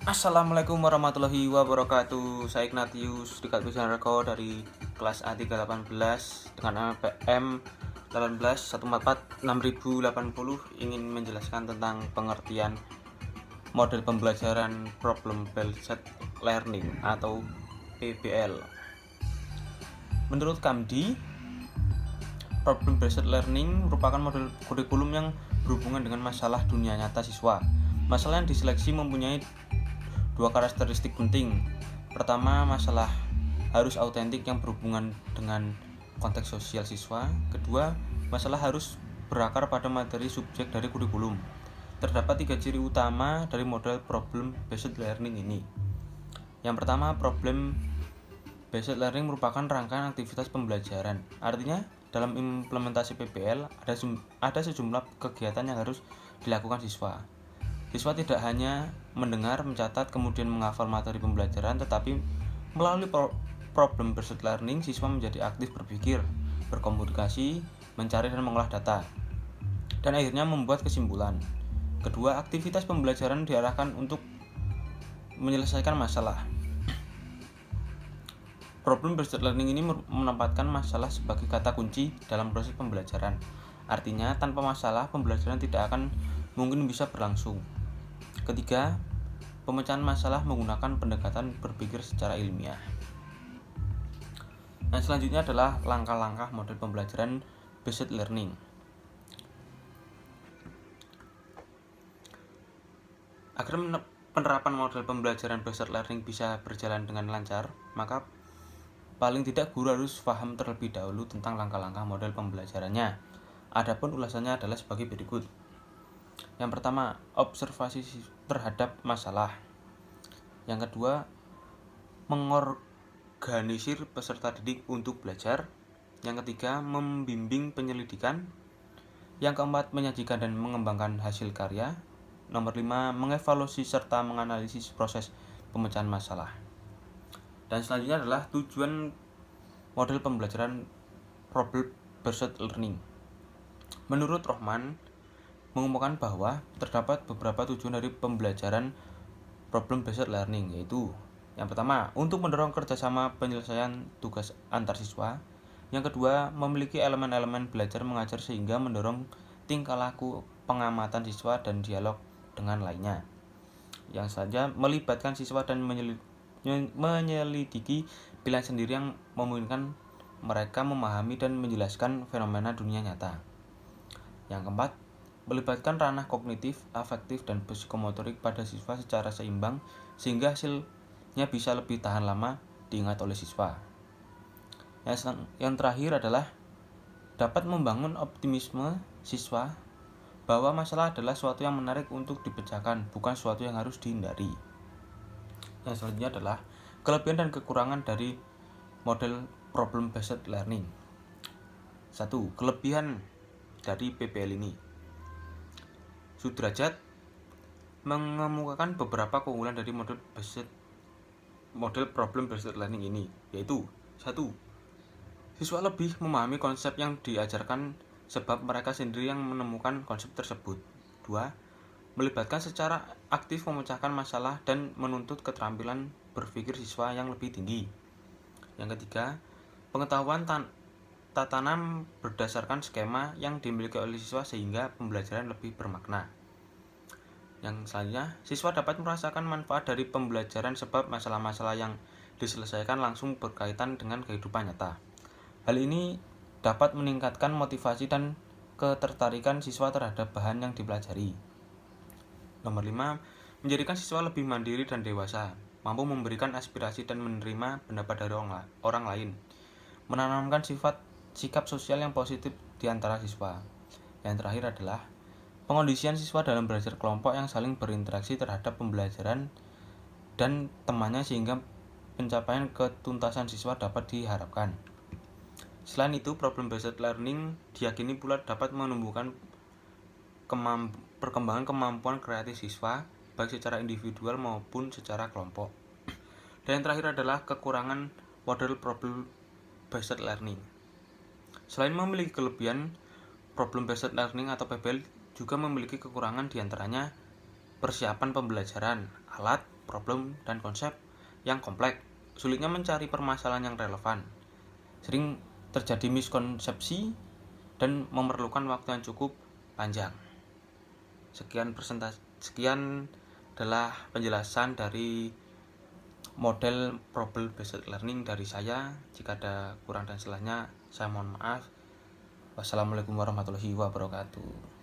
Assalamualaikum warahmatullahi wabarakatuh. Saya Ignatius Dekat Wisanarko dari kelas A318 dengan nama PM 181446080 ingin menjelaskan tentang pengertian model pembelajaran Problem Based Learning atau PBL. Menurut Kamdi, Problem Based Learning merupakan model kurikulum yang berhubungan dengan masalah dunia nyata siswa. Masalah yang diseleksi mempunyai dua karakteristik penting. Pertama, masalah harus autentik yang berhubungan dengan konteks sosial siswa. Kedua, masalah harus berakar pada materi subjek dari kurikulum. Terdapat 3 ciri utama dari model problem based learning ini. Yang pertama, problem based learning merupakan rangkaian aktivitas pembelajaran. Artinya, dalam implementasi PBL ada sejumlah kegiatan yang harus dilakukan siswa. Siswa tidak hanya mendengar, mencatat, kemudian menghafal materi pembelajaran, tetapi melalui problem based learning, siswa menjadi aktif berpikir, berkomunikasi, mencari dan mengolah data, dan akhirnya membuat kesimpulan. Kedua, aktivitas pembelajaran diarahkan untuk menyelesaikan masalah. Problem based learning ini menempatkan masalah sebagai kata kunci dalam proses pembelajaran. Artinya, tanpa masalah, pembelajaran tidak akan mungkin bisa berlangsung. Ketiga, pemecahan masalah menggunakan pendekatan berpikir secara ilmiah. Nah, selanjutnya adalah langkah-langkah model pembelajaran based learning. Agar penerapan model pembelajaran based learning bisa berjalan dengan lancar, maka paling tidak guru harus paham terlebih dahulu tentang langkah-langkah model pembelajarannya. Adapun ulasannya adalah sebagai berikut. Yang pertama, observasi terhadap masalah. Yang kedua, mengorganisir peserta didik untuk belajar. Yang ketiga, membimbing penyelidikan. Yang keempat, menyajikan dan mengembangkan hasil karya. Nomor 5, mengevaluasi serta menganalisis proses pemecahan masalah. Dan selanjutnya adalah tujuan model pembelajaran problem based learning. Menurut Rohman, mengumumkan bahwa terdapat beberapa tujuan dari pembelajaran problem based learning, yaitu yang pertama, untuk mendorong kerjasama penyelesaian tugas antar siswa. Yang kedua, memiliki elemen-elemen belajar mengajar sehingga mendorong tingkah laku, pengamatan siswa, dan dialog dengan lainnya. Yang saja melibatkan siswa dan menyelidiki pilihan sendiri yang memungkinkan mereka memahami dan menjelaskan fenomena dunia nyata. Yang keempat, melibatkan ranah kognitif, afektif, dan psikomotorik pada siswa secara seimbang sehingga hasilnya bisa lebih tahan lama diingat oleh siswa. Yang terakhir adalah dapat membangun optimisme siswa bahwa masalah adalah suatu yang menarik untuk dipecahkan, bukan suatu yang harus dihindari. Yang selanjutnya adalah kelebihan dan kekurangan dari model problem based learning. 1. Kelebihan dari PBL ini. Sudrajat mengemukakan beberapa keunggulan dari model problem based learning ini, yaitu 1. Siswa lebih memahami konsep yang diajarkan sebab mereka sendiri yang menemukan konsep tersebut. 2. Melibatkan secara aktif memecahkan masalah dan menuntut keterampilan berpikir siswa yang lebih tinggi. Yang ketiga, pengetahuan tatanan berdasarkan skema yang dimiliki oleh siswa sehingga pembelajaran lebih bermakna. Yang selanjutnya, siswa dapat merasakan manfaat dari pembelajaran sebab masalah-masalah yang diselesaikan langsung berkaitan dengan kehidupan nyata. Hal ini dapat meningkatkan motivasi dan ketertarikan siswa terhadap bahan yang dipelajari. Nomor 5, menjadikan siswa lebih mandiri dan dewasa, mampu memberikan aspirasi dan menerima pendapat dari orang lain, menanamkan sikap sosial yang positif di antara siswa. Yang terakhir adalah pengondisian siswa dalam belajar kelompok yang saling berinteraksi terhadap pembelajaran dan temannya sehingga pencapaian ketuntasan siswa dapat diharapkan. Selain itu, problem based learning diyakini pula dapat menumbuhkan perkembangan kemampuan kreatif siswa baik secara individual maupun secara kelompok. Dan yang terakhir adalah kekurangan model problem based learning. Selain memiliki kelebihan, problem based learning atau PBL juga memiliki kekurangan, diantaranya persiapan pembelajaran, alat, problem dan konsep yang kompleks, sulitnya mencari permasalahan yang relevan. Sering terjadi miskonsepsi dan memerlukan waktu yang cukup panjang. Sekian adalah penjelasan dari model problem based learning dari saya. Jika ada kurang dan salahnya, saya mohon maaf. Wassalamualaikum warahmatullahi wabarakatuh.